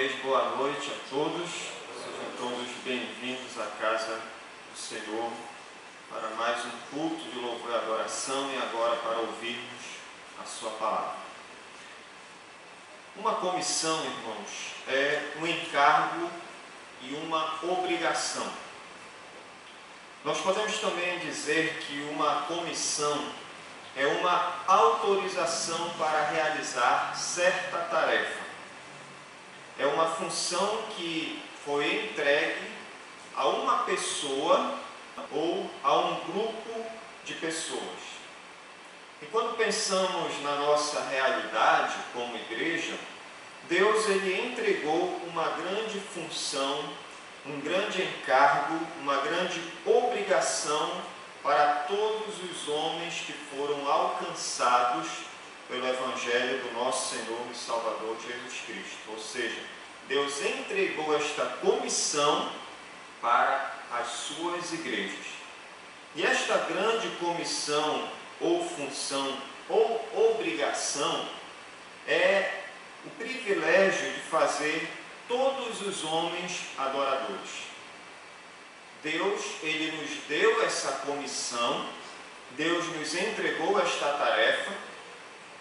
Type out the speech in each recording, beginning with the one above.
vez, boa noite a todos. Sejam todos bem-vindos à casa do Senhor para mais um culto de louvor e adoração e agora para ouvirmos a sua palavra. Uma comissão, irmãos, é um encargo e uma obrigação. Nós podemos também dizer que uma comissão é uma autorização para realizar certa tarefa. É uma função que foi entregue a uma pessoa ou a um grupo de pessoas. E quando pensamos na nossa realidade como igreja, Deus ele entregou uma grande função, um grande encargo, uma grande obrigação para todos os homens que foram alcançados pelo Evangelho do nosso Senhor e Salvador Jesus Cristo. Ou seja, Deus entregou esta comissão para as suas igrejas. E esta grande comissão, ou função, ou obrigação, é o privilégio de fazer todos os homens adoradores. Deus, ele nos deu essa comissão, Deus nos entregou esta tarefa.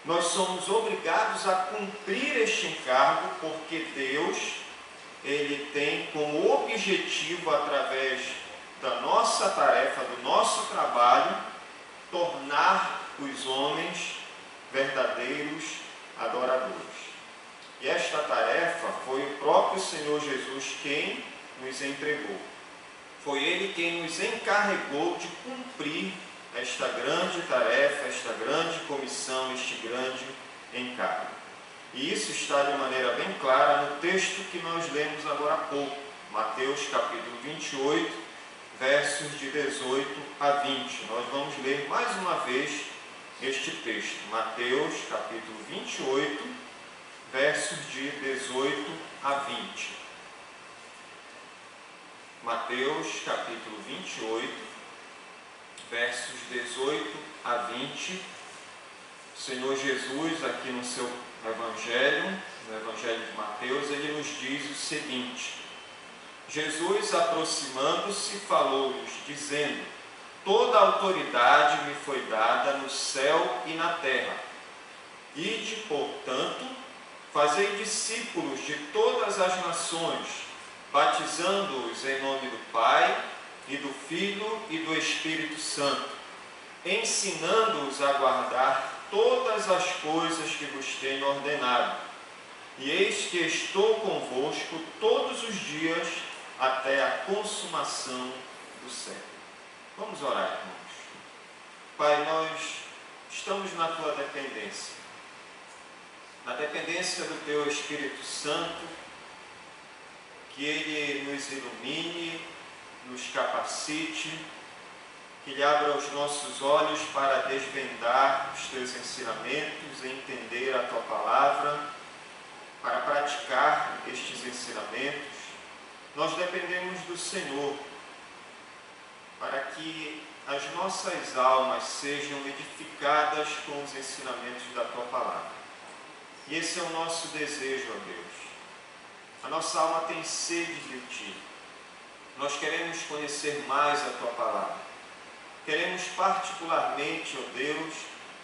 Nós somos obrigados a cumprir este encargo, porque Deus, ele tem como objetivo, através da nossa tarefa, do nosso trabalho, tornar os homens verdadeiros adoradores. E esta tarefa foi o próprio Senhor Jesus quem nos entregou. Foi Ele quem nos encarregou de cumprir esta grande tarefa, esta grande comissão, este grande encargo. E isso está de maneira bem clara no texto que nós lemos agora há pouco, Mateus capítulo 28, versos de 18 a 20. Nós vamos ler mais uma vez este texto, Mateus capítulo 28, versos de 18 a 20. Mateus capítulo 28, versos 18 a 20, o Senhor Jesus, aqui no seu Evangelho, no Evangelho de Mateus, ele nos diz o seguinte: Jesus, aproximando-se, falou-lhes, dizendo: toda a autoridade me foi dada no céu e na terra. Ide, portanto, fazei discípulos de todas as nações, batizando-os em nome do Pai, e do Filho e do Espírito Santo, ensinando-os a guardar todas as coisas que vos tenho ordenado. E eis que estou convosco todos os dias até a consumação do século. Vamos orar, irmãos. Pai, nós estamos na Tua dependência, na dependência do Teu Espírito Santo, que Ele nos ilumine, nos capacite, que Ele abra os nossos olhos para desvendar os Teus ensinamentos, entender a Tua palavra, para praticar estes ensinamentos. Nós dependemos do Senhor, para que as nossas almas sejam edificadas com os ensinamentos da Tua palavra. E esse é o nosso desejo, ó Deus. A nossa alma tem sede de Ti. Nós queremos conhecer mais a Tua palavra. Queremos particularmente, ó Deus,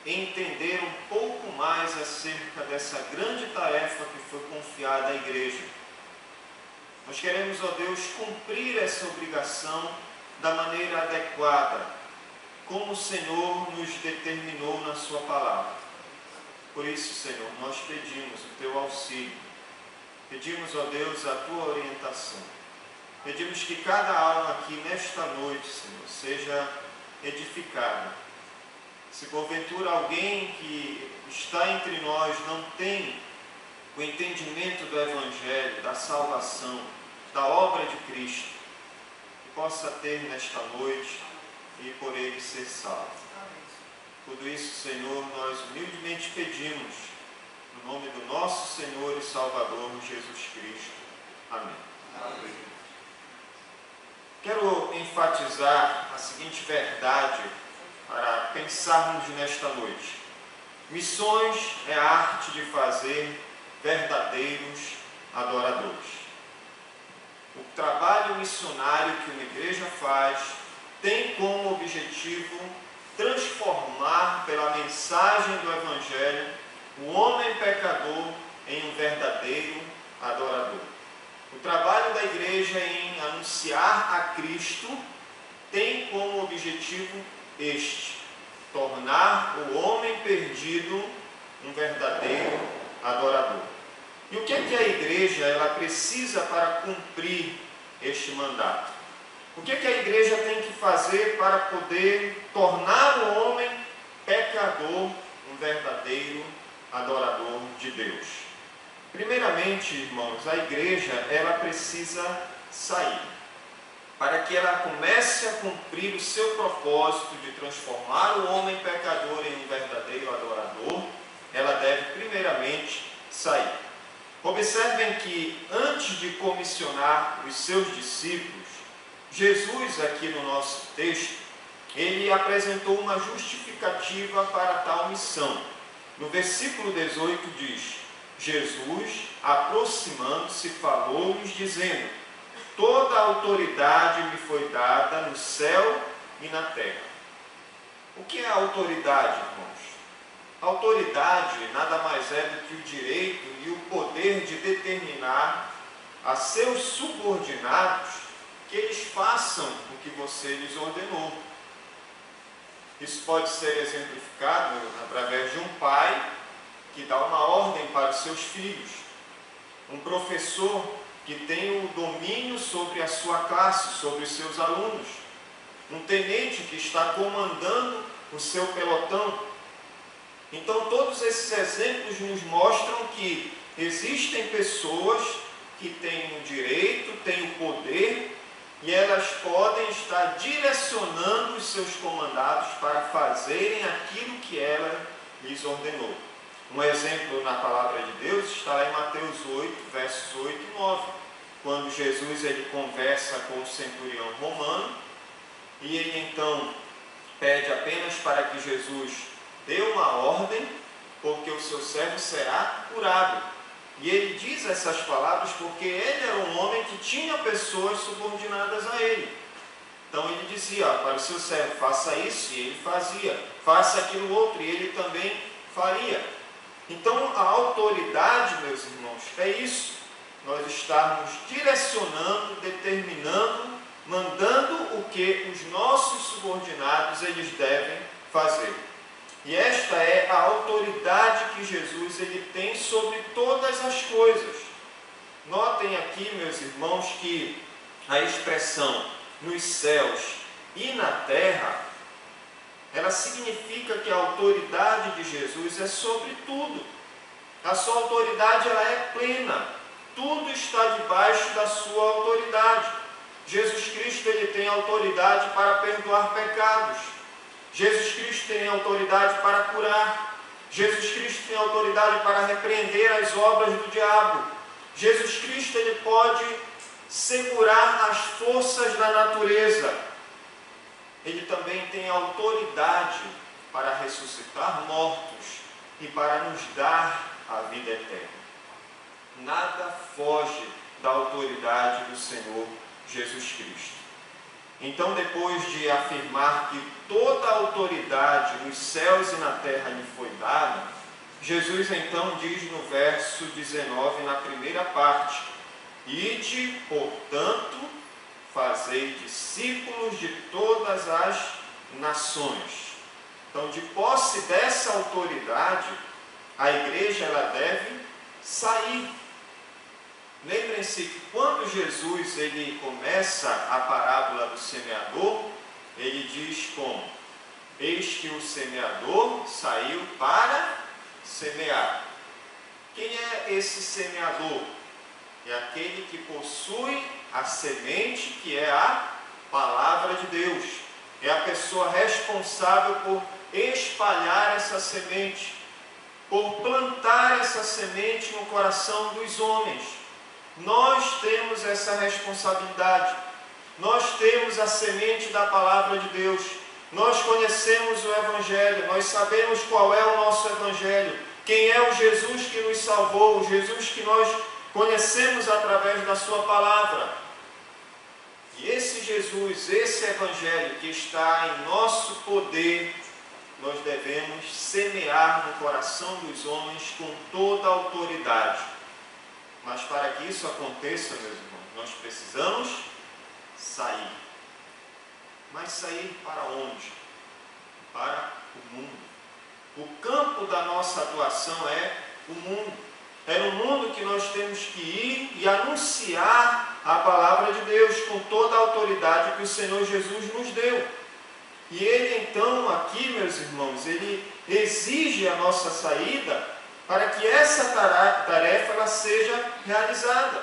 entender um pouco mais acerca dessa grande tarefa que foi confiada à igreja. Nós queremos, ó Deus, cumprir essa obrigação da maneira adequada, como o Senhor nos determinou na Sua palavra. Por isso, Senhor, nós pedimos o Teu auxílio. Pedimos, ó Deus, a Tua orientação. Pedimos que cada alma aqui nesta noite, Senhor, seja edificada. Se porventura alguém que está entre nós não tem o entendimento do Evangelho, da salvação, da obra de Cristo, que possa ter nesta noite e por Ele ser salvo. Tudo isso, Senhor, nós humildemente pedimos, no nome do nosso Senhor e Salvador Jesus Cristo. Amém. Amém. Quero enfatizar a seguinte verdade para pensarmos nesta noite. Missões é a arte de fazer verdadeiros adoradores. O trabalho missionário que uma igreja faz tem como objetivo transformar, pela mensagem do Evangelho, o homem pecador em um verdadeiro adorador. O trabalho da igreja em anunciar a Cristo tem como objetivo este: tornar o homem perdido um verdadeiro adorador. E o que é que a igreja ela precisa para cumprir este mandato? O que é que a igreja tem que fazer para poder tornar o homem pecador um verdadeiro adorador de Deus? Primeiramente, irmãos, a igreja ela precisa sair. Para que ela comece a cumprir o seu propósito de transformar o homem pecador em um verdadeiro adorador, ela deve primeiramente sair. Observem que antes de comissionar os seus discípulos, Jesus, aqui no nosso texto, ele apresentou uma justificativa para tal missão. No versículo 18 diz: Jesus, aproximando-se, falou-lhes, dizendo: toda a autoridade me foi dada no céu e na terra. O que é a autoridade, irmãos? A autoridade nada mais é do que o direito e o poder de determinar a seus subordinados que eles façam o que você lhes ordenou. Isso pode ser exemplificado através de um pai que dá uma ordem para os seus filhos, um professor que tem o domínio sobre a sua classe, sobre os seus alunos, um tenente que está comandando o seu pelotão. Então, todos esses exemplos nos mostram que existem pessoas que têm o direito, têm o poder, e elas podem estar direcionando os seus comandados para fazerem aquilo que ela lhes ordenou. Um exemplo na palavra de Deus está lá em Mateus 8, versos 8 e 9, quando Jesus ele conversa com o centurião romano, e ele então pede apenas para que Jesus dê uma ordem, porque o seu servo será curado. E ele diz essas palavras porque ele era um homem que tinha pessoas subordinadas a ele. Então ele dizia para o seu servo: faça isso, e ele fazia, faça aquilo outro, e ele também faria. Então a autoridade, meus irmãos, é isso: nós estarmos direcionando, determinando, mandando o que os nossos subordinados eles devem fazer. E esta é a autoridade que Jesus ele tem sobre todas as coisas. Notem aqui, meus irmãos, que a expressão nos céus e na terra, ela significa que a autoridade de Jesus é sobre tudo. A sua autoridade ela é plena. Tudo está debaixo da sua autoridade. Jesus Cristo ele tem autoridade para perdoar pecados. Jesus Cristo tem autoridade para curar. Jesus Cristo tem autoridade para repreender as obras do diabo. Jesus Cristo ele pode segurar as forças da natureza. Ele também tem autoridade para ressuscitar mortos e para nos dar a vida eterna. Nada foge da autoridade do Senhor Jesus Cristo. Então, depois de afirmar que toda a autoridade nos céus e na terra lhe foi dada, Jesus então diz no verso 19, na primeira parte: ide, portanto, fazei discípulos de todas as nações. Então, de posse dessa autoridade, a igreja ela deve sair. Lembrem-se que quando Jesus ele começa a parábola do semeador, ele diz como? Eis que o semeador saiu para semear. Quem é esse semeador? É aquele que possui a semente, que é a palavra de Deus. É a pessoa responsável por espalhar essa semente, por plantar essa semente no coração dos homens. Nós temos essa responsabilidade. Nós temos a semente da palavra de Deus. Nós conhecemos o Evangelho. Nós sabemos qual é o nosso Evangelho. Quem é o Jesus que nos salvou, o Jesus que nós conhecemos através da sua palavra. E esse Jesus, esse Evangelho que está em nosso poder, nós devemos semear no coração dos homens com toda a autoridade. Mas para que isso aconteça, meus irmãos, nós precisamos sair. Mas sair para onde? Para o mundo. O campo da nossa atuação é o mundo. É no mundo que nós temos que ir e anunciar a palavra de Deus com toda a autoridade que o Senhor Jesus nos deu. E Ele então aqui, meus irmãos, Ele exige a nossa saída para que essa tarefa ela seja realizada.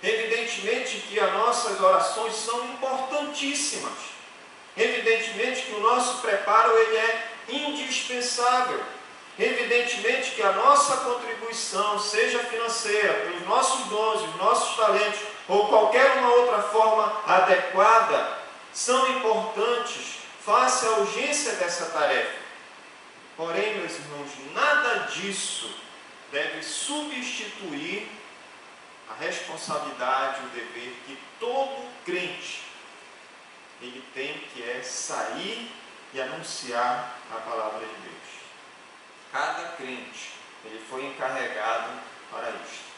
Evidentemente que as nossas orações são importantíssimas. Evidentemente que o nosso preparo ele é indispensável. Evidentemente que a nossa contribuição, seja financeira, pelos nossos dons, os nossos talentos, ou qualquer uma outra forma adequada, são importantes face à urgência dessa tarefa. Porém, meus irmãos, nada disso deve substituir a responsabilidade, o dever que todo crente ele tem, que é sair e anunciar a palavra de Deus. Cada crente ele foi encarregado para isto.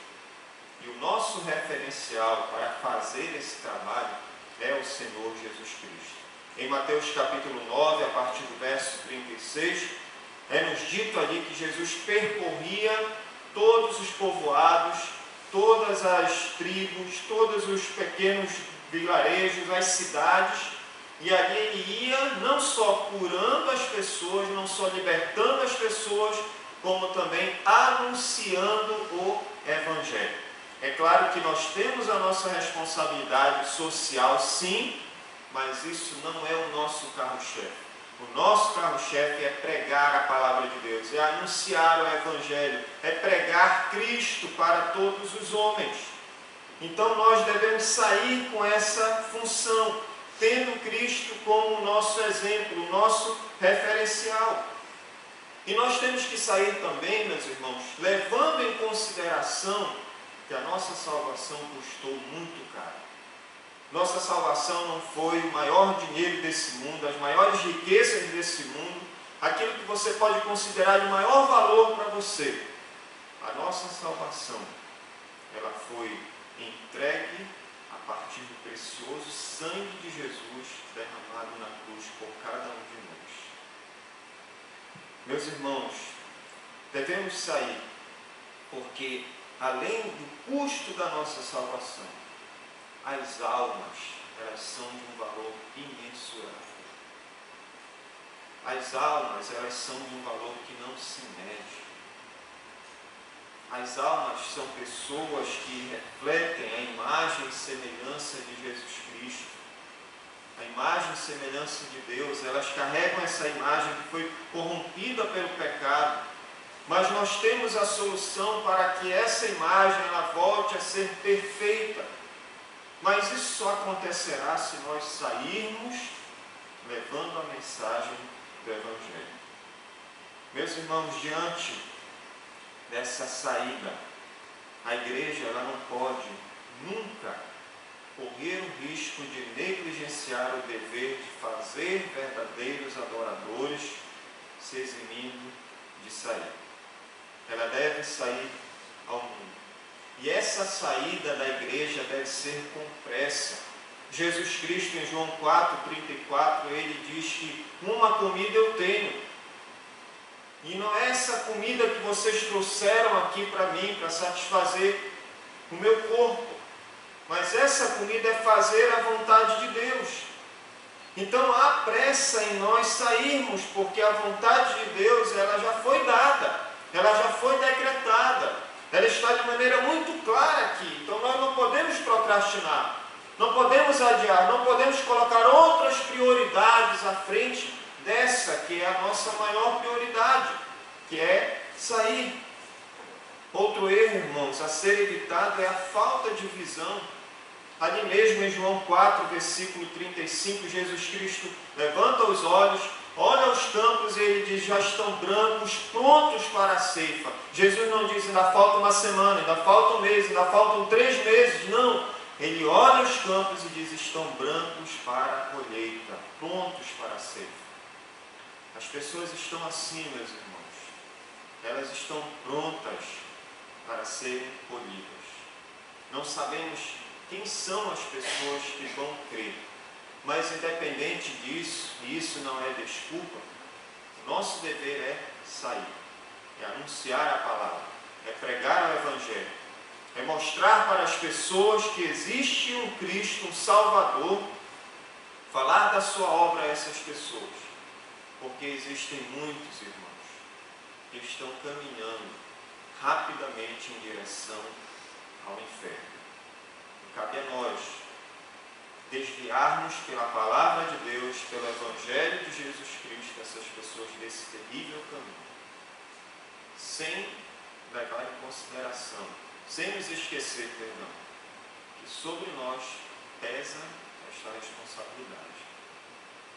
E o nosso referencial para fazer esse trabalho é o Senhor Jesus Cristo. Em Mateus capítulo 9, a partir do verso 36, é-nos dito ali que Jesus percorria todos os povoados, todas as tribos, todos os pequenos vilarejos, as cidades, e ali ele ia não só curando as pessoas, não só libertando as pessoas, como também anunciando o Evangelho. É claro que nós temos a nossa responsabilidade social, sim, mas isso não é o nosso carro-chefe. O nosso carro-chefe é pregar a palavra de Deus, é anunciar o Evangelho, é pregar Cristo para todos os homens. Então nós devemos sair com essa função, tendo Cristo como o nosso exemplo, o nosso referencial. E nós temos que sair também, meus irmãos, levando em consideração que a nossa salvação custou muito caro. Nossa salvação não foi o maior dinheiro desse mundo, as maiores riquezas desse mundo, aquilo que você pode considerar de maior valor para você. A nossa salvação, ela foi entregue a partir do precioso sangue de Jesus derramado na cruz por cada um de nós. Meus irmãos, devemos sair, porque além do custo da nossa salvação, as almas, elas são de um valor imensurável. As almas, elas são de um valor que não se mede. As almas são pessoas que refletem a imagem e semelhança de Jesus Cristo. A imagem e semelhança de Deus, elas carregam essa imagem que foi corrompida pelo pecado. Mas nós temos a solução para que essa imagem ela volte a ser perfeita. Mas isso só acontecerá se nós sairmos levando a mensagem do Evangelho. Meus irmãos, diante dessa saída, a igreja ela não pode nunca correr o risco de negligenciar o dever de fazer verdadeiros adoradores, se eximindo de sair. Ela deve sair ao mundo. E essa saída da igreja deve ser com pressa. Jesus Cristo, em João 4,34, ele diz que uma comida eu tenho. E não é essa comida que vocês trouxeram aqui para mim, para satisfazer o meu corpo. Mas essa comida é fazer a vontade de Deus. Então há pressa em nós sairmos, porque a vontade de Deus ela já foi dada, ela já foi decretada. Ela está de maneira muito clara aqui. Então nós não podemos procrastinar, não podemos adiar, não podemos colocar outras prioridades à frente dessa que é a nossa maior prioridade, que é sair. Outro erro, irmãos, a ser evitado é a falta de visão. Ali mesmo em João 4, versículo 35, Jesus Cristo levanta os olhos, olha os campos e ele diz: já estão brancos, prontos para a ceifa. Jesus não diz: ainda falta uma semana, ainda falta um mês, ainda faltam 3 meses. Não. Ele olha os campos e diz: estão brancos para a colheita, prontos para a ceifa. As pessoas estão assim, meus irmãos. Elas estão prontas para serem colhidas. Não sabemos quem são as pessoas que vão crer. Mas independente disso, e isso não é desculpa, o nosso dever é sair, é anunciar a palavra, é pregar o Evangelho, é mostrar para as pessoas que existe um Cristo, um Salvador, falar da sua obra a essas pessoas, porque existem muitos irmãos que estão caminhando rapidamente em direção ao inferno. E cabe a nós desviarmos pela palavra de Deus, pelo Evangelho de Jesus Cristo, essas pessoas desse terrível caminho, sem levar em consideração, sem nos esquecer, que sobre nós pesa esta responsabilidade.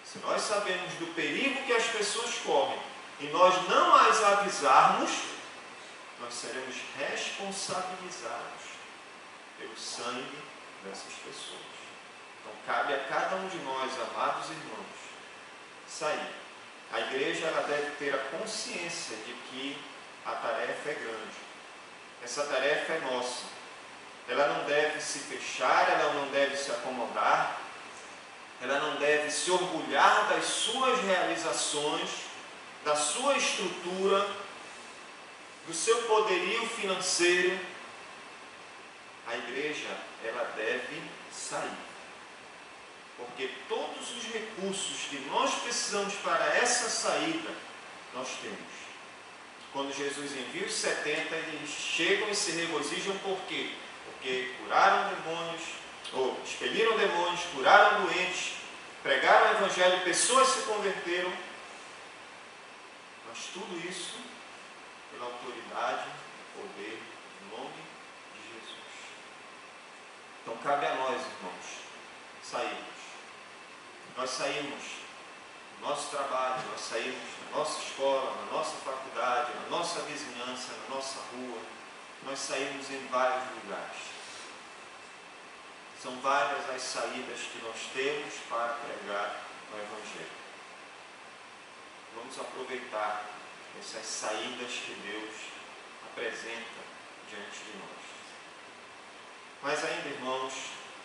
Se nós sabemos do perigo que as pessoas correm e nós não as avisarmos, nós seremos responsabilizados pelo sangue dessas pessoas. Então, cabe a cada um de nós, amados irmãos, sair. A igreja ela deve ter a consciência de que a tarefa é grande. Essa tarefa é nossa. Ela não deve se fechar, ela não deve se acomodar, ela não deve se orgulhar das suas realizações, da sua estrutura, do seu poderio financeiro. A igreja ela deve sair. Porque todos os recursos que nós precisamos para essa saída, nós temos. Quando Jesus envia os 70, eles chegam e se regozijam por quê? Porque curaram demônios, ou expeliram demônios, curaram doentes, pregaram o Evangelho, pessoas se converteram. Mas tudo isso pela autoridade e poder do nome de Jesus. Então cabe a nós, irmãos, sairmos. Nós saímos do nosso trabalho, nós saímos da nossa escola, na nossa faculdade, na nossa vizinhança, na nossa rua. Nós saímos em vários lugares. São várias as saídas que nós temos para pregar o Evangelho. Vamos aproveitar essas saídas que Deus apresenta diante de nós. Mas ainda, irmãos,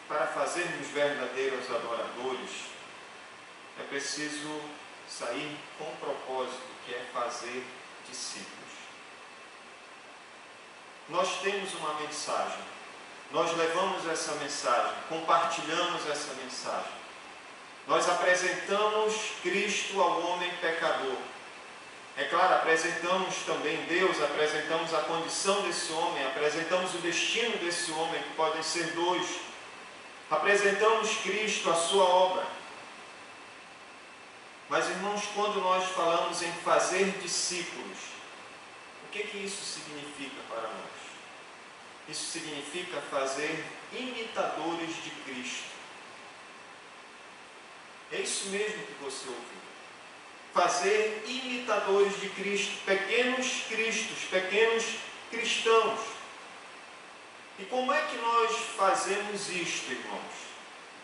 para fazermos verdadeiros adoradores, é preciso sair com um propósito, que é fazer discípulos. Nós temos uma mensagem, nós levamos essa mensagem, compartilhamos essa mensagem. Nós apresentamos Cristo ao homem pecador. É claro, apresentamos também Deus, apresentamos a condição desse homem, apresentamos o destino desse homem, que podem ser 2. Apresentamos Cristo, a sua obra. Mas, irmãos, quando nós falamos em fazer discípulos, o que isso significa para nós? Isso significa fazer imitadores de Cristo. É isso mesmo que você ouviu. Fazer imitadores de Cristo, pequenos cristos, pequenos cristãos. E como é que nós fazemos isto, irmãos?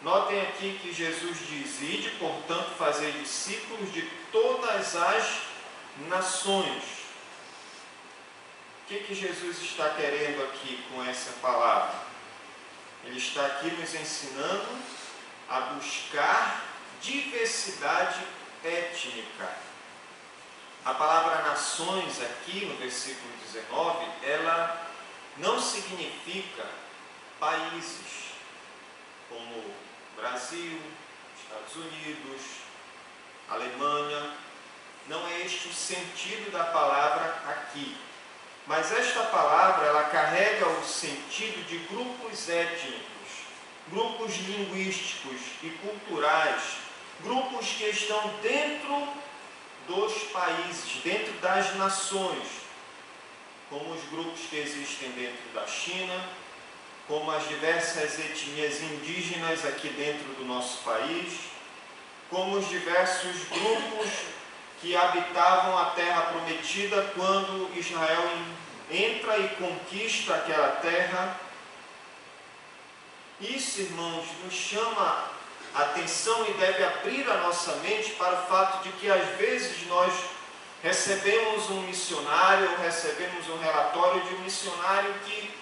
Notem aqui que Jesus diz: ide, portanto, fazer discípulos de todas as nações. O que Jesus está querendo aqui com essa palavra? Ele está aqui nos ensinando a buscar diversidade étnica. A palavra nações aqui no versículo 19, ela não significa países, como Brasil, Estados Unidos, Alemanha. Não é este o sentido da palavra aqui. Mas esta palavra, ela carrega o sentido de grupos étnicos, grupos linguísticos e culturais, grupos que estão dentro dos países, dentro das nações, como os grupos que existem dentro da China, como as diversas etnias indígenas aqui dentro do nosso país, como os diversos grupos que habitavam a terra prometida quando Israel entra e conquista aquela terra. Isso, irmãos, nos chama a atenção e deve abrir a nossa mente para o fato de que às vezes nós recebemos um missionário, ou recebemos um relatório de um missionário que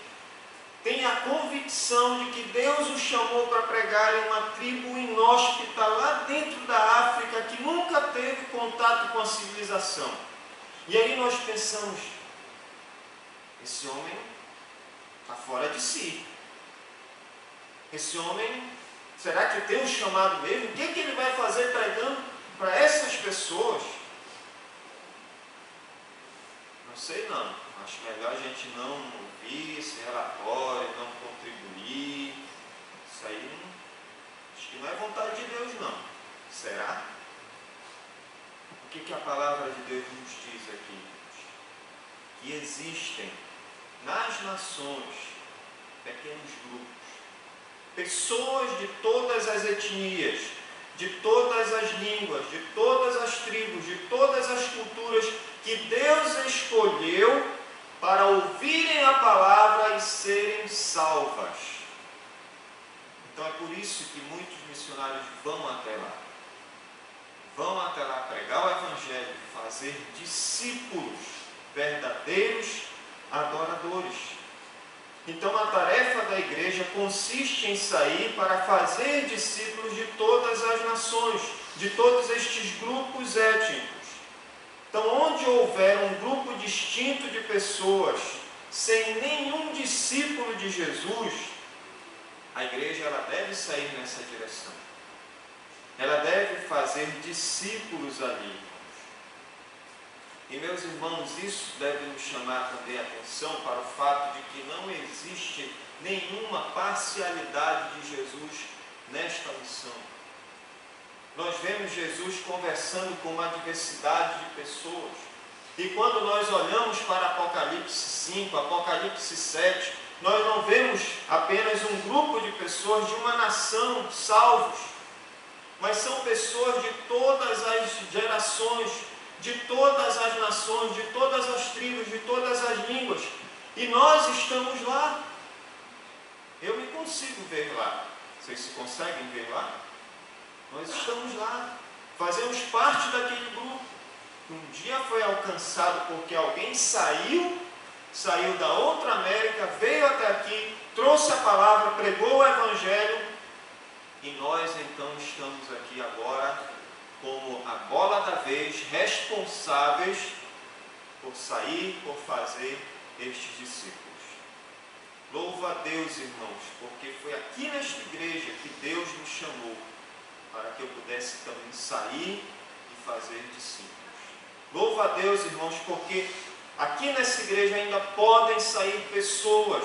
tem a convicção de que Deus o chamou para pregar em uma tribo inóspita lá dentro da África, que nunca teve contato com a civilização. E aí nós pensamos, esse homem está fora de si. Esse homem, será que tem um chamado mesmo? O que ele vai fazer pregando para essas pessoas? Não sei não. Acho melhor a gente não ouvir esse relatório, não contribuir. Isso aí, acho que não é vontade de Deus não. Será? O que a palavra de Deus nos diz aqui? Que existem nas nações pequenos grupos, pessoas de todas as etnias, de todas as línguas, de todas as tribos, de todas as culturas, que Deus escolheu para ouvirem a palavra e serem salvas. Então é por isso que muitos missionários vão até lá. Vão até lá pregar o Evangelho, fazer discípulos verdadeiros adoradores. Então a tarefa da igreja consiste em sair para fazer discípulos de todas as nações, de todos estes grupos étnicos. Então, onde houver um grupo distinto de pessoas sem nenhum discípulo de Jesus, a igreja ela deve sair nessa direção. Ela deve fazer discípulos ali. E, meus irmãos, isso deve nos chamar também a atenção para o fato de que não existe nenhuma parcialidade de Jesus nesta missão. Nós vemos Jesus conversando com uma diversidade de pessoas. E quando nós olhamos para Apocalipse 5, Apocalipse 7, nós não vemos apenas um grupo de pessoas de uma nação salvos, mas são pessoas de todas as gerações, de todas as nações, de todas as tribos, de todas as línguas. E nós estamos lá. Eu me consigo ver lá. Vocês se conseguem ver lá? Nós estamos lá. Fazemos parte daquele grupo. Um dia foi alcançado porque alguém saiu da outra América, veio até aqui, trouxe a palavra, pregou o Evangelho. E nós então estamos aqui agora como a bola da vez, responsáveis por sair, por fazer estes discípulos. Louvo a Deus, irmãos, porque foi aqui nesta igreja que Deus nos chamou para que eu pudesse também sair e fazer discípulos. Louvo a Deus, irmãos, porque aqui nessa igreja ainda podem sair pessoas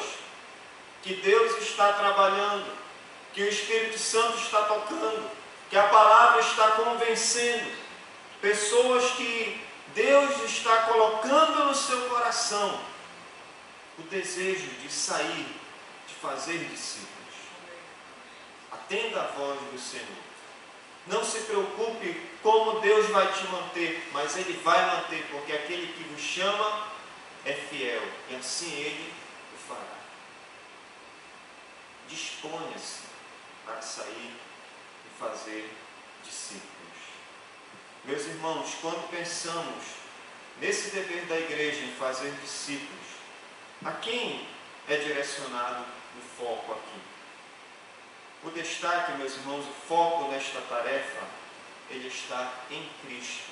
que Deus está trabalhando, que o Espírito Santo está tocando, que a palavra está convencendo, pessoas que Deus está colocando no seu coração o desejo de sair, de fazer discípulos. Atenda a voz do Senhor. Não se preocupe como Deus vai te manter, mas Ele vai manter, porque aquele que vos chama é fiel, e assim Ele o fará. Disponha-se para sair e fazer discípulos. Meus irmãos, quando pensamos nesse dever da igreja em fazer discípulos, a quem é direcionado o foco aqui? O destaque, meus irmãos, o foco nesta tarefa, ele está em Cristo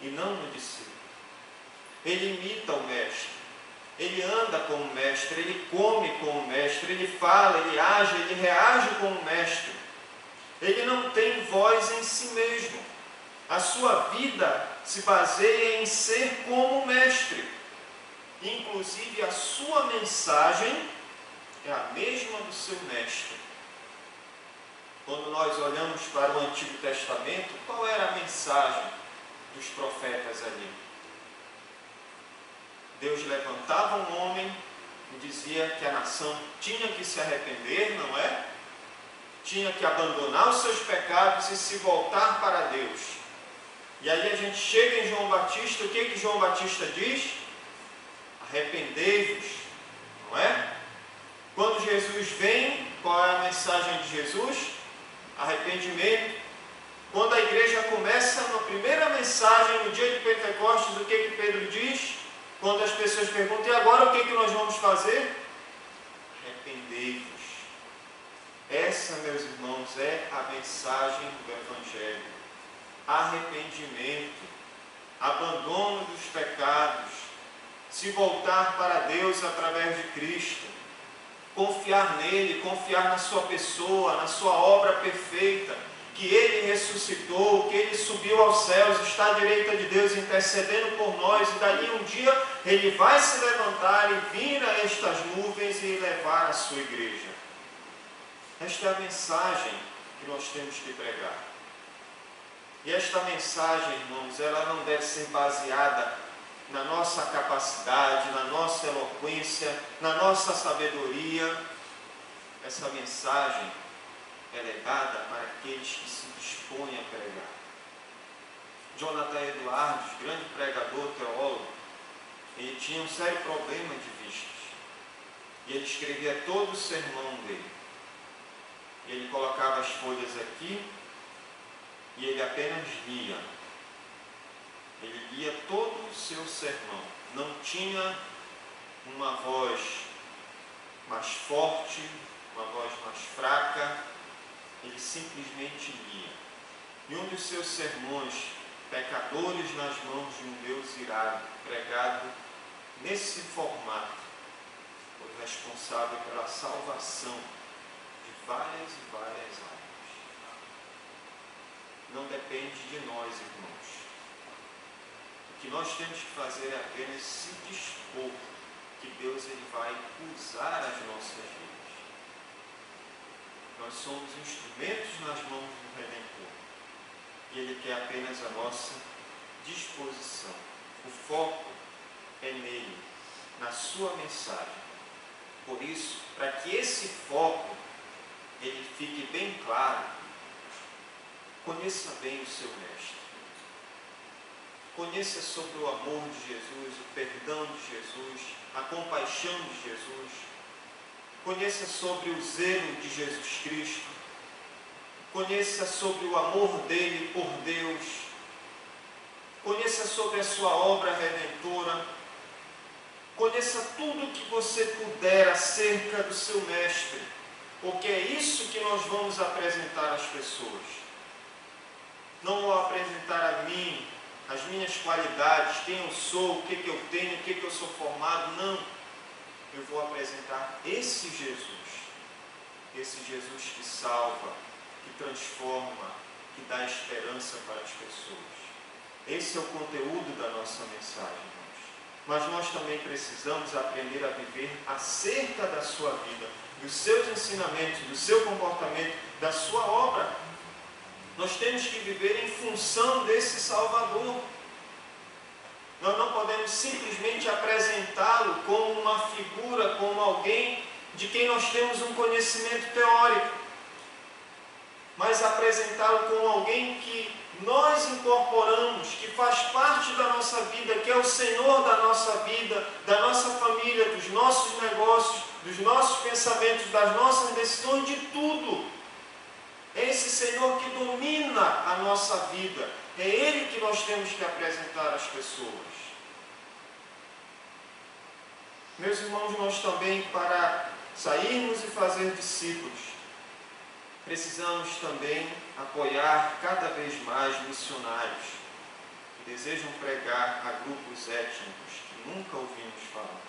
e não no discípulo. Ele imita o Mestre, ele anda com o Mestre, ele come com o Mestre, ele fala, ele age, ele reage com o Mestre. Ele não tem voz em si mesmo. A sua vida se baseia em ser como o Mestre. Inclusive, a sua mensagem é a mesma do seu Mestre. Quando nós olhamos para o Antigo Testamento, qual era a mensagem dos profetas ali? Deus levantava um homem, e dizia que a nação tinha que se arrepender, não é? Tinha que abandonar os seus pecados e se voltar para Deus. E aí a gente chega em João Batista, o que João Batista diz? Arrependei-vos, não é? Quando Jesus vem, qual é a mensagem de Jesus? Arrependimento. Quando a igreja começa, na primeira mensagem, no dia de Pentecostes, o que Pedro diz? Quando as pessoas perguntam, e agora o que nós vamos fazer? Arrependei-vos. Essa, meus irmãos, é a mensagem do Evangelho. Arrependimento, abandono dos pecados, se voltar para Deus através de Cristo, confiar nele, confiar na sua pessoa, na sua obra perfeita, que ele ressuscitou, que ele subiu aos céus, está à direita de Deus intercedendo por nós, e dali um dia ele vai se levantar e vir a estas nuvens e levar a sua igreja. Esta é a mensagem que nós temos que pregar. E esta mensagem, irmãos, ela não deve ser baseada na nossa capacidade, na nossa eloquência, na nossa sabedoria. Essa mensagem é dada para aqueles que se dispõem a pregar. Jonathan Edwards, grande pregador, teólogo, ele tinha um sério problema de vistas. E ele escrevia todo o sermão dele. Ele colocava as folhas aqui e ele apenas lia. Ele lia todo o seu sermão. Não tinha uma voz mais forte, uma voz mais fraca. Ele simplesmente lia. E um dos seus sermões, Pecadores nas mãos de um Deus irado, pregado nesse formato, foi responsável pela salvação de várias e várias almas. Não depende de nós, irmãos. O que nós temos que fazer é apenas se dispor, que Deus ele vai usar as nossas vidas. Nós somos instrumentos nas mãos do Redentor. E Ele quer apenas a nossa disposição. O foco é nele, na sua mensagem. Por isso, para que esse foco ele fique bem claro, conheça bem o seu Mestre. Conheça sobre o amor de Jesus, o perdão de Jesus, a compaixão de Jesus. Conheça sobre o zelo de Jesus Cristo. Conheça sobre o amor dele por Deus. Conheça sobre a sua obra redentora. Conheça tudo o que você puder acerca do seu Mestre, porque é isso que nós vamos apresentar às pessoas. Não vou apresentar a mim, as minhas qualidades, quem eu sou, o que eu tenho, o que eu sou formado. Não. Eu vou apresentar esse Jesus que salva, que transforma, que dá esperança para as pessoas. Esse é o conteúdo da nossa mensagem, irmãos. Mas nós também precisamos aprender a viver acerca da sua vida, dos seus ensinamentos, do seu comportamento, da sua obra. Nós temos que viver em função desse Salvador. Nós não podemos simplesmente apresentá-lo como uma figura, como alguém de quem nós temos um conhecimento teórico, mas apresentá-lo como alguém que nós incorporamos, que faz parte da nossa vida, que é o Senhor da nossa vida, da nossa família, dos nossos negócios, dos nossos pensamentos, das nossas decisões, de tudo. É esse Senhor que domina a nossa vida. É Ele que nós temos que apresentar às pessoas. Meus irmãos, nós também, para sairmos e fazer discípulos, precisamos também apoiar cada vez mais missionários que desejam pregar a grupos étnicos que nunca ouvimos falar.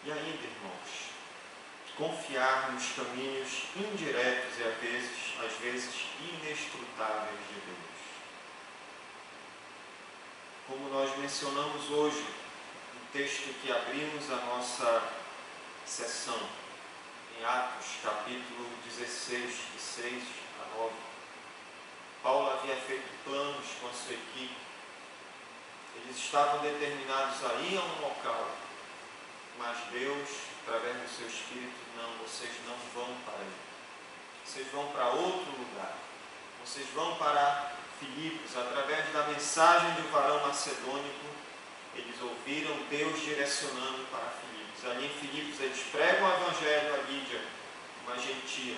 E ainda, irmãos, confiar nos caminhos indiretos e às vezes inescrutáveis de Deus. Como nós mencionamos hoje, no texto que abrimos a nossa sessão, em Atos, capítulo 16, de 6 a 9, Paulo havia feito planos com a sua equipe. Eles estavam determinados a ir a um local mas Deus, através do seu Espírito, não, vocês não vão para aí. Vocês vão para outro lugar. Vocês vão para Filipos. Através da mensagem do varão macedônico, eles ouviram Deus direcionando para Filipos. Ali em Filipos eles pregam o evangelho a Lídia, uma gentia.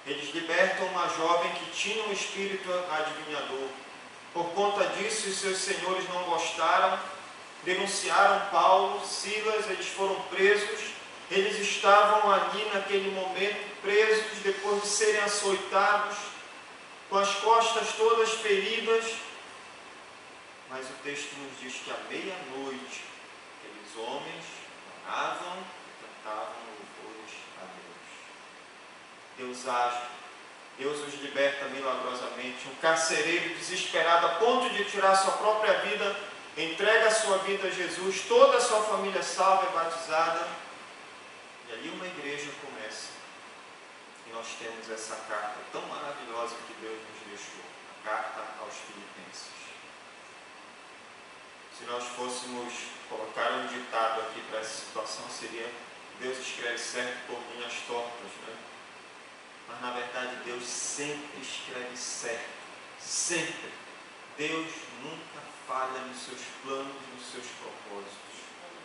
Eles libertam uma jovem que tinha um espírito adivinhador. Por conta disso, os seus senhores não gostaram, denunciaram Paulo, Silas, eles foram presos. Eles estavam ali naquele momento presos, depois de serem açoitados, com as costas todas feridas. Mas o texto nos diz que à meia-noite, aqueles homens oravam e cantavam louvores a Deus. Deus age, Deus os liberta milagrosamente. Um carcereiro desesperado, a ponto de tirar sua própria vida, entrega a sua vida a Jesus, toda a sua família salva e batizada. E ali uma igreja começa. E nós temos essa carta tão maravilhosa que Deus nos deixou, a carta aos Filipenses. Se nós fôssemos colocar um ditado aqui para essa situação, seria: Deus escreve certo por linhas tortas, né? Mas na verdade Deus sempre escreve certo, sempre. Deus nunca falha nos seus planos, nos seus propósitos.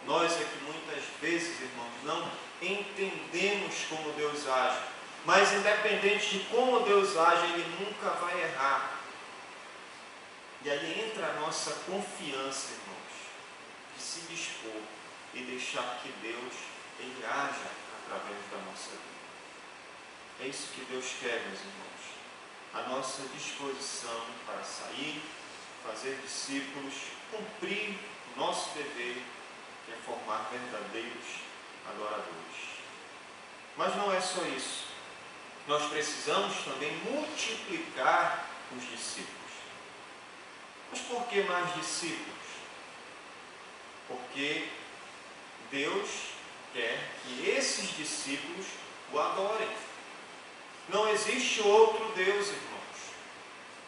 Nós é que muitas vezes, irmãos, não entendemos como Deus age, mas independente de como Deus age, Ele nunca vai errar. E aí entra a nossa confiança, irmãos, de se dispor e deixar que Deus, Ele haja através da nossa vida. É isso que Deus quer, meus irmãos. A nossa disposição para sair, fazer discípulos, cumprir o nosso dever, que é formar verdadeiros adoradores. Mas não é só isso. Nós precisamos também multiplicar os discípulos. Mas por que mais discípulos? Porque Deus quer que esses discípulos o adorem. Não existe outro Deus, irmãos.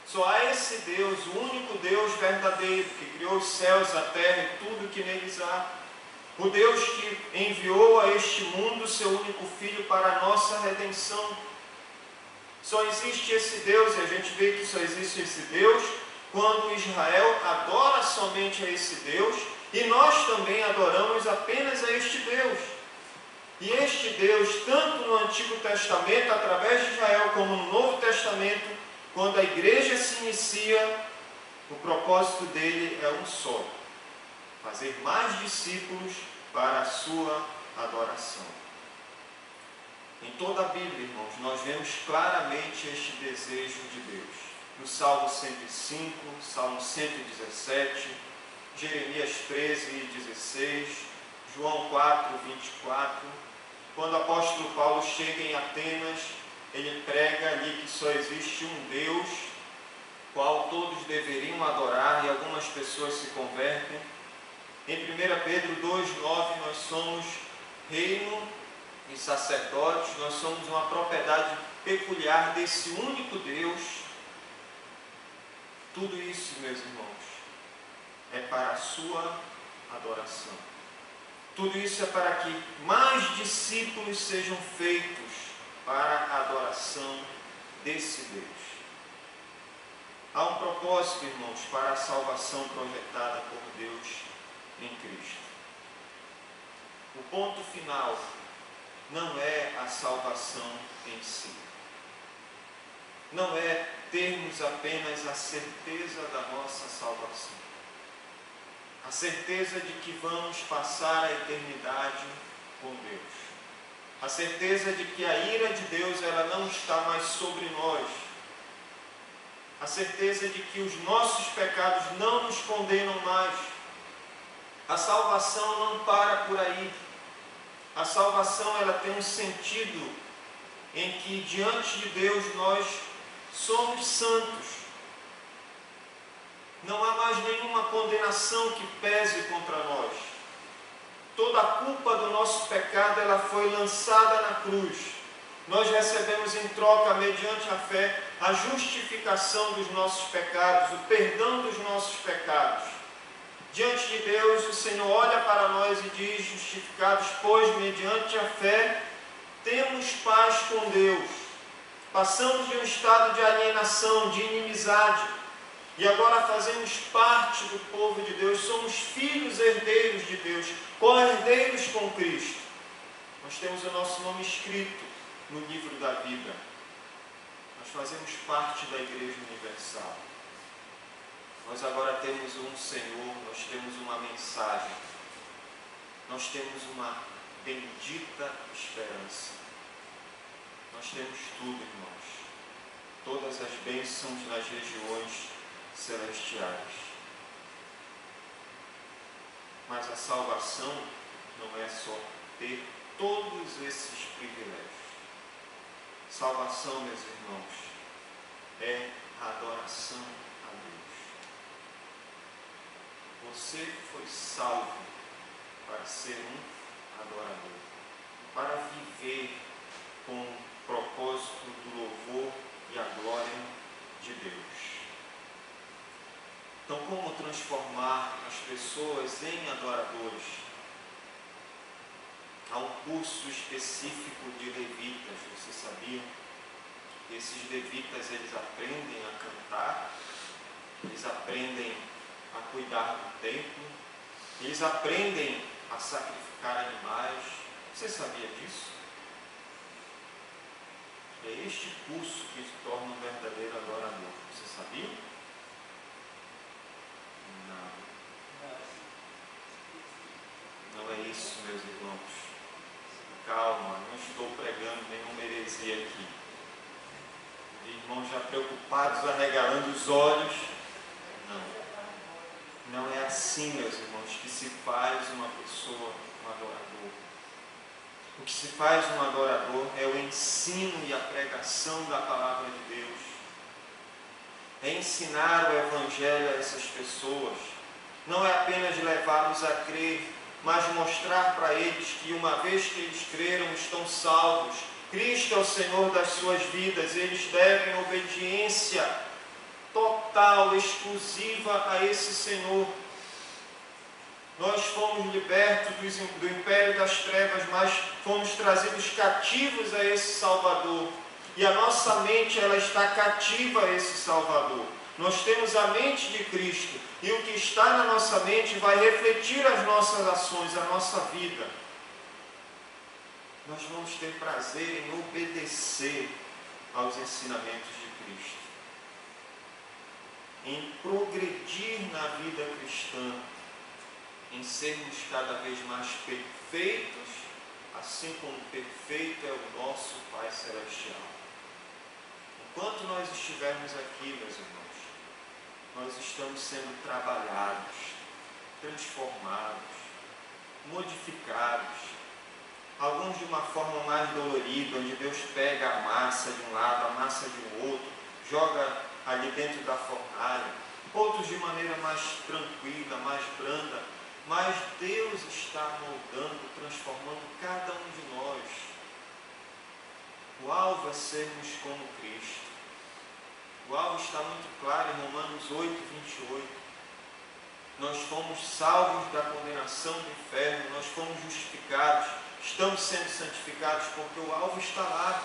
Só há esse Deus, o único Deus verdadeiro, que criou os céus, a terra e tudo que neles há. O Deus que enviou a este mundo seu único Filho para a nossa redenção. Só existe esse Deus, e a gente vê que só existe esse Deus quando Israel adora somente a esse Deus, e nós também adoramos apenas a este Deus. E este Deus, tanto no Antigo Testamento, através de Israel, como no Novo Testamento, quando a igreja se inicia, o propósito dele é um só: fazer mais discípulos para a sua adoração. Em toda a Bíblia, irmãos, nós vemos claramente este desejo de Deus. No Salmo 105, Salmo 117, Jeremias 13, 16, João 4, 24. Quando o apóstolo Paulo chega em Atenas, ele prega ali que só existe um Deus, qual todos deveriam adorar, e algumas pessoas se convertem. Em 1 Pedro 2,9, nós somos reino e sacerdotes, nós somos uma propriedade peculiar desse único Deus. Tudo isso, meus irmãos, é para a sua adoração. Tudo isso é para que mais discípulos sejam feitos para a adoração desse Deus. Há um propósito, irmãos, para a salvação projetada por Deus em Cristo. O ponto final não é a salvação em si. Não é termos apenas a certeza da nossa salvação. A certeza de que vamos passar a eternidade com Deus. A certeza de que a ira de Deus ela não está mais sobre nós. A certeza de que os nossos pecados não nos condenam mais. A salvação não para por aí. A salvação ela tem um sentido em que diante de Deus nós somos santos. Não há mais nenhuma condenação que pese contra nós. Toda a culpa do nosso pecado ela foi lançada na cruz. Nós recebemos em troca, mediante a fé, a justificação dos nossos pecados, o perdão dos nossos pecados. Diante de Deus, o Senhor olha para nós e diz: justificados, pois, mediante a fé, temos paz com Deus. Passamos de um estado de alienação, de inimizade, e agora fazemos parte do povo de Deus. Somos filhos herdeiros de Deus, co-herdeiros com Cristo. Nós temos o nosso nome escrito no livro da vida. Nós fazemos parte da Igreja Universal. Nós agora temos um Senhor, nós temos uma mensagem, nós temos uma bendita esperança. Nós temos tudo, irmãos, todas as bênçãos nas regiões celestiais. Mas a salvação não é só ter todos esses privilégios. Salvação, meus irmãos, é a adoração a Deus. Você foi salvo para ser um adorador, para viver com o propósito do louvor e a glória de Deus. Então, como transformar as pessoas em adoradores? Há um curso específico de levitas, vocês sabiam? Esses levitas, eles aprendem a cantar, eles aprendem a cuidar do templo, eles aprendem a sacrificar animais. Você sabia disso? É este curso que te torna um verdadeiro adorador. Você sabia? Não é isso, meus irmãos. Calma, não estou pregando nenhuma heresia aqui. Os irmãos já preocupados, arregalando os olhos. Não é assim, meus irmãos, que se faz uma pessoa um adorador. O que se faz um adorador é o ensino e a pregação da palavra de Deus. É ensinar o Evangelho a essas pessoas. Não é apenas levá-los a crer, mas mostrar para eles que uma vez que eles creram, estão salvos. Cristo é o Senhor das suas vidas. Eles devem obediência total, exclusiva a esse Senhor. Nós fomos libertos do império das trevas, mas fomos trazidos cativos a esse Salvador. E a nossa mente, ela está cativa a esse Salvador. Nós temos a mente de Cristo, e o que está na nossa mente vai refletir as nossas ações, a nossa vida. Nós vamos ter prazer em obedecer aos ensinamentos de Cristo, em progredir na vida cristã, em sermos cada vez mais perfeitos, assim como perfeito é o nosso Pai Celestial. Enquanto nós estivermos aqui, meus irmãos, nós estamos sendo trabalhados, transformados, modificados, alguns de uma forma mais dolorida, onde Deus pega a massa de um lado, a massa de outro, joga ali dentro da fornalha, outros de maneira mais tranquila, mais branda, mas Deus está moldando, transformando cada um de nós. O alvo é sermos como Cristo. O alvo está muito claro em Romanos 8, 28. Nós fomos salvos da condenação do inferno, nós fomos justificados, estamos sendo santificados, porque o alvo está lá,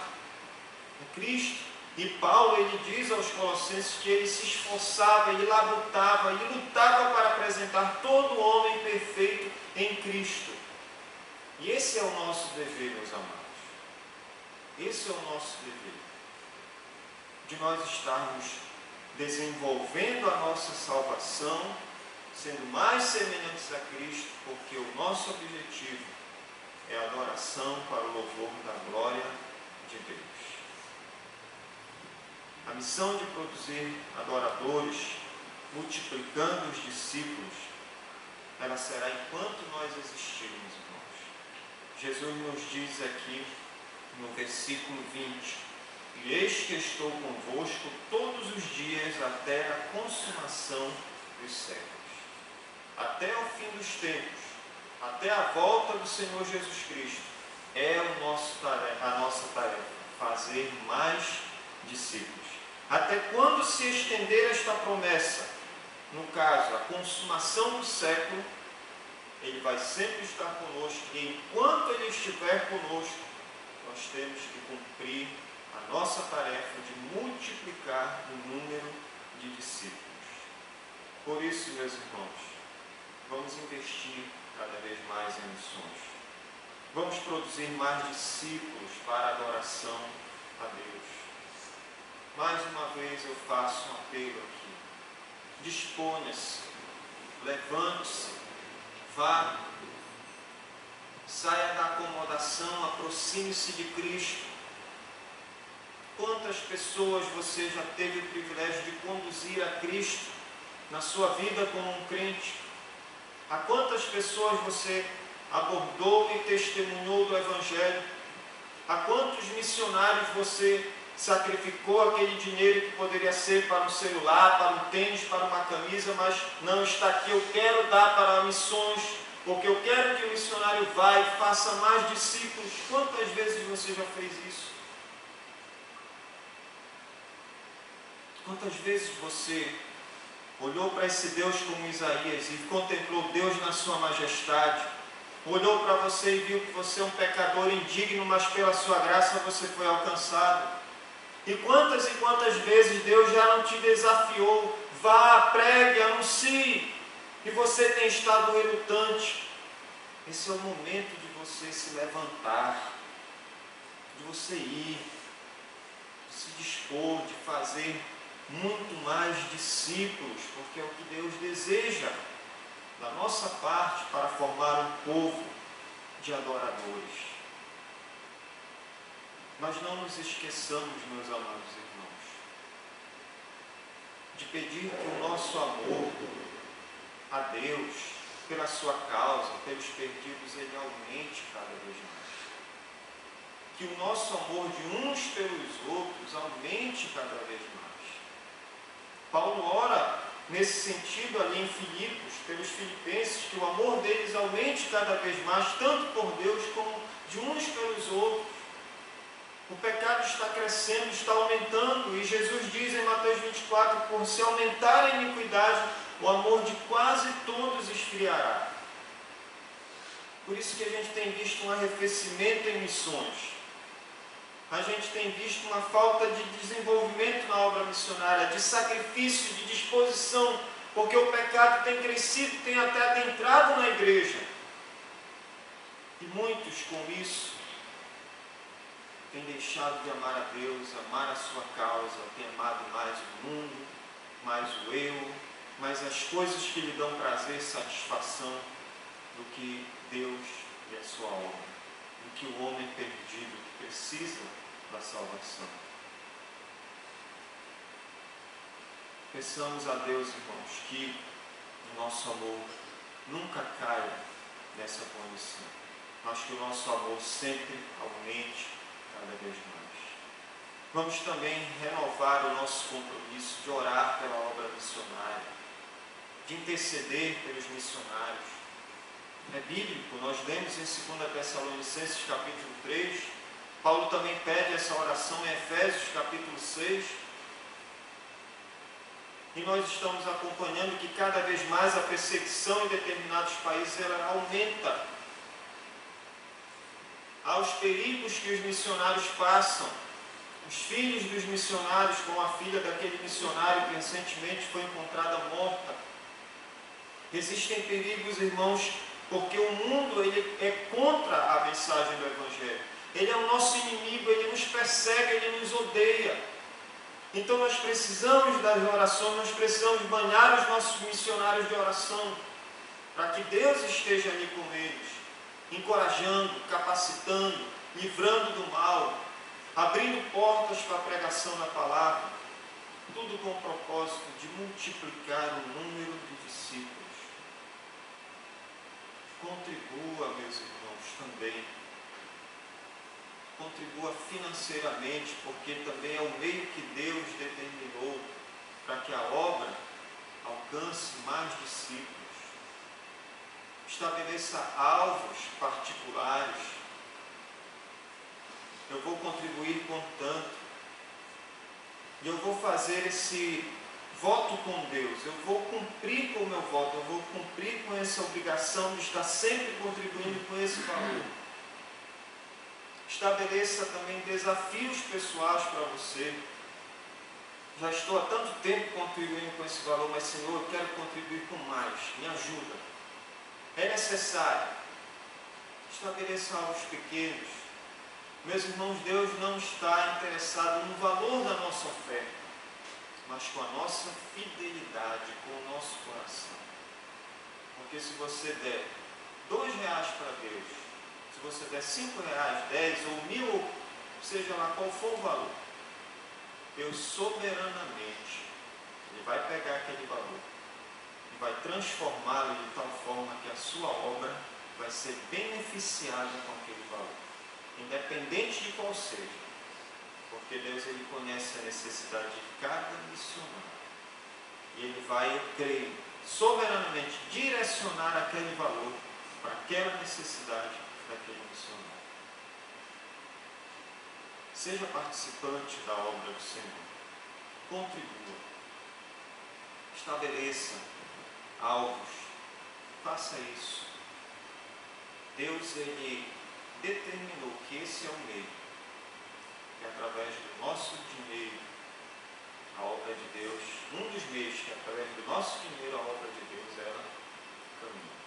em Cristo. E Paulo, ele diz aos Colossenses que ele se esforçava, ele lutava para apresentar todo o homem perfeito em Cristo. E esse é o nosso dever, meus amados. Esse é o nosso dever. De nós estarmos desenvolvendo a nossa salvação, sendo mais semelhantes a Cristo, porque o nosso objetivo é a adoração para o louvor da glória de Deus. A missão de produzir adoradores, multiplicando os discípulos, ela será enquanto nós existirmos, irmãos. Jesus nos diz aqui no versículo 20: e eis que estou convosco todos os dias até a consumação dos séculos. Até o fim dos tempos, até a volta do Senhor Jesus Cristo, é a nossa tarefa, fazer mais discípulos. Até quando se estender esta promessa? no caso, a consumação do século, Ele vai sempre estar conosco, e enquanto Ele estiver conosco, nós temos que cumprir a nossa tarefa de multiplicar o número de discípulos. Por isso, meus irmãos, vamos investir cada vez mais em missões. Vamos produzir mais discípulos para a adoração a Deus. Mais uma vez eu faço um apelo aqui. Disponha-se, levante-se, vá, saia da acomodação, aproxime-se de Cristo. Quantas pessoas você já teve o privilégio de conduzir a Cristo na sua vida como um crente? A quantas pessoas você abordou e testemunhou do Evangelho? A quantos missionários você sacrificou aquele dinheiro que poderia ser para um celular, para um tênis, para uma camisa, mas não, está aqui, eu quero dar para missões, porque eu quero que o missionário vá e faça mais discípulos. Quantas vezes você já fez isso? Quantas vezes você olhou para esse Deus como Isaías e contemplou Deus na sua majestade? Olhou para você e viu que você é um pecador indigno, mas pela sua graça você foi alcançado. E quantas vezes Deus já não te desafiou? Vá, pregue, anuncie. E você tem estado relutante. Esse é o momento de você se levantar, de você ir, de se dispor, de fazer muito mais discípulos, porque é o que Deus deseja da nossa parte para formar um povo de adoradores. Mas não nos esqueçamos, meus amados irmãos, de pedir que o nosso amor a Deus, pela sua causa, pelos perdidos, ele aumente cada vez mais. Que o nosso amor de uns pelos outros aumente cada vez mais. Paulo ora nesse sentido ali em Filipos, pelos filipenses, que o amor deles aumente cada vez mais, tanto por Deus como de uns pelos outros. O pecado está crescendo, está aumentando, e Jesus diz em Mateus 24, por se aumentar a iniquidade, o amor de quase todos esfriará. Por isso que a gente tem visto um arrefecimento em missões. A gente tem visto uma falta de desenvolvimento na obra missionária, de sacrifício, de disposição, porque o pecado tem crescido, tem até adentrado na igreja. E muitos com isso têm deixado de amar a Deus, amar a sua causa, têm amado mais o mundo, mais o eu, mais as coisas que lhe dão prazer, satisfação, do que Deus e a sua obra, do que o homem perdido que precisa da salvação. Peçamos a Deus, irmãos, que o nosso amor nunca caia nessa condição, mas que o nosso amor sempre aumente cada vez mais. Vamos também renovar o nosso compromisso de orar pela obra missionária, de interceder pelos missionários. É bíblico, nós lemos em 2 Tessalonicenses capítulo 3, Paulo também pede essa oração em Efésios capítulo 6, e nós estamos acompanhando que cada vez mais a perseguição em determinados países ela aumenta. Aos perigos que os missionários passam, os filhos dos missionários, como a filha daquele missionário que recentemente foi encontrada morta. Existem perigos, irmãos, porque o mundo ele é contra a mensagem do Evangelho. Ele é o nosso inimigo, ele nos persegue, ele nos odeia. Então nós precisamos das orações, nós precisamos banhar os nossos missionários de oração, para que Deus esteja ali com eles, encorajando, capacitando, livrando do mal, abrindo portas para a pregação da palavra, tudo com o propósito de multiplicar o número de discípulos. Contribua, meus irmãos, também. Contribua financeiramente, porque também é o meio que Deus determinou para que a obra alcance mais discípulos. Estabeleça alvos particulares. Eu vou contribuir com tanto. E eu vou fazer esse voto com Deus, eu vou cumprir com o meu voto, eu vou cumprir com essa obrigação de estar sempre contribuindo com esse valor. Estabeleça também desafios pessoais para você. Já estou há tanto tempo contribuindo com esse valor, mas Senhor, eu quero contribuir com mais, me ajuda. É necessário. Estabeleça alvos pequenos. Meus irmãos, Deus não está interessado no valor da nossa oferta, mas com a nossa fidelidade, com o nosso coração. Porque se você der R$2 para Deus, se você der R$5, 10 ou 1.000, seja lá qual for o valor, Deus soberanamente, Ele vai pegar aquele valor e vai transformá-lo de tal forma que a sua obra vai ser beneficiada com aquele valor, independente de qual seja. Porque Deus, Ele conhece a necessidade de cada missionário. E Ele vai, eu creio, soberanamente direcionar aquele valor para aquela necessidade daquele missionário. Seja participante da obra do Senhor. Contribua. Estabeleça alvos. Faça isso. Deus, Ele determinou que esse é o meio, que através do nosso dinheiro, a obra de Deus, um dos meios que através do nosso dinheiro a obra de Deus ela caminha.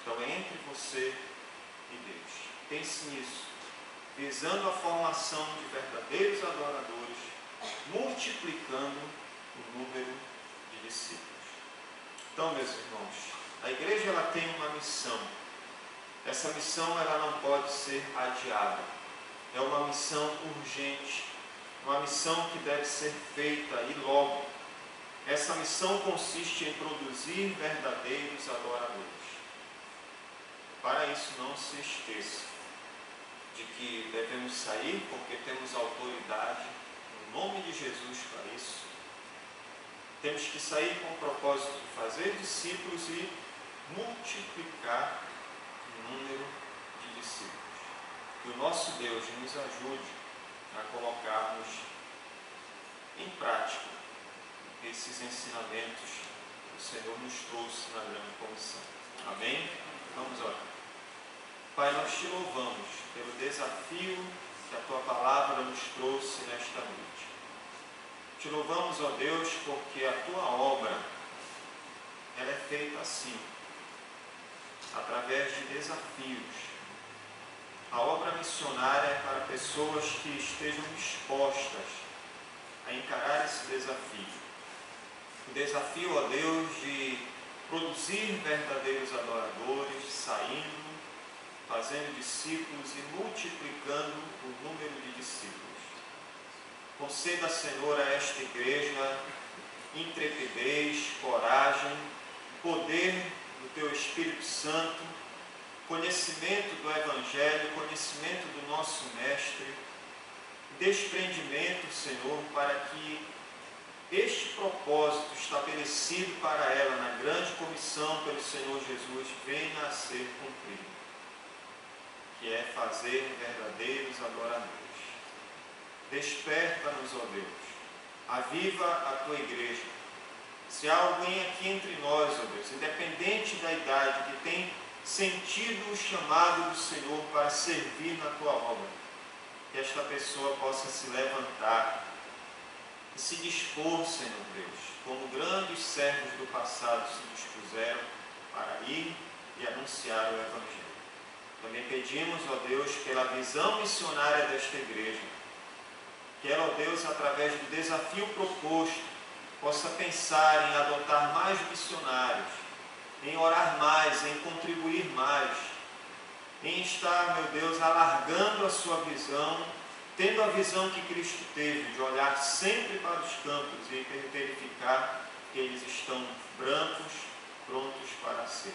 Então é entre você e Deus. Pense nisso, visando a formação de verdadeiros adoradores, multiplicando o número de discípulos. Então, meus irmãos, a igreja ela tem uma missão. Essa missão ela não pode ser adiada. É uma missão urgente, uma missão que deve ser feita e logo. Essa missão consiste em produzir verdadeiros adoradores. Para isso, não se esqueça de que devemos sair porque temos autoridade no nome de Jesus para isso. Temos que sair com o propósito de fazer discípulos e multiplicar o número de discípulos. Que o nosso Deus nos ajude a colocarmos em prática esses ensinamentos que o Senhor nos trouxe na grande comissão. Amém? Vamos orar. Pai, nós te louvamos pelo desafio que a Tua palavra nos trouxe nesta noite. Te louvamos, ó Deus, porque a Tua obra ela é feita assim, através de desafios. A obra missionária é para pessoas que estejam dispostas a encarar esse desafio. O desafio, ó Deus, de produzir verdadeiros adoradores, saindo, fazendo discípulos e multiplicando o número de discípulos. Conceda, Senhor, a esta igreja intrepidez, coragem, poder do Teu Espírito Santo, conhecimento do Evangelho, conhecimento do nosso Mestre, desprendimento, Senhor, para que este propósito estabelecido para ela na grande comissão pelo Senhor Jesus venha a ser cumprido, que é fazer verdadeiros adoradores. Desperta-nos, ó Deus, aviva a Tua igreja. Se há alguém aqui entre nós, ó Deus, independente da idade, que tem sentido o chamado do Senhor para servir na Tua obra, que esta pessoa possa se levantar e se dispor, Senhor Deus, como grandes servos do passado se dispuseram para ir e anunciar o Evangelho. Também pedimos, ó Deus, pela visão missionária desta igreja, que ela, ó Deus, através do desafio proposto, possa pensar em adotar mais missionários, em orar mais, em contribuir mais, em estar, meu Deus, alargando a sua visão, tendo a visão que Cristo teve, de olhar sempre para os campos e verificar que eles estão brancos, prontos para ser.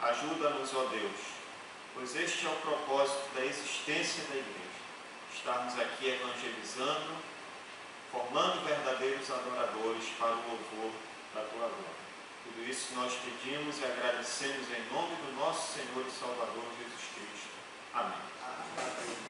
Ajuda-nos, ó Deus, pois este é o propósito da existência da igreja. Estarmos aqui evangelizando, formando verdadeiros adoradores para o louvor da Tua glória. Tudo isso nós pedimos e agradecemos em nome do nosso Senhor e Salvador Jesus Cristo. Amém.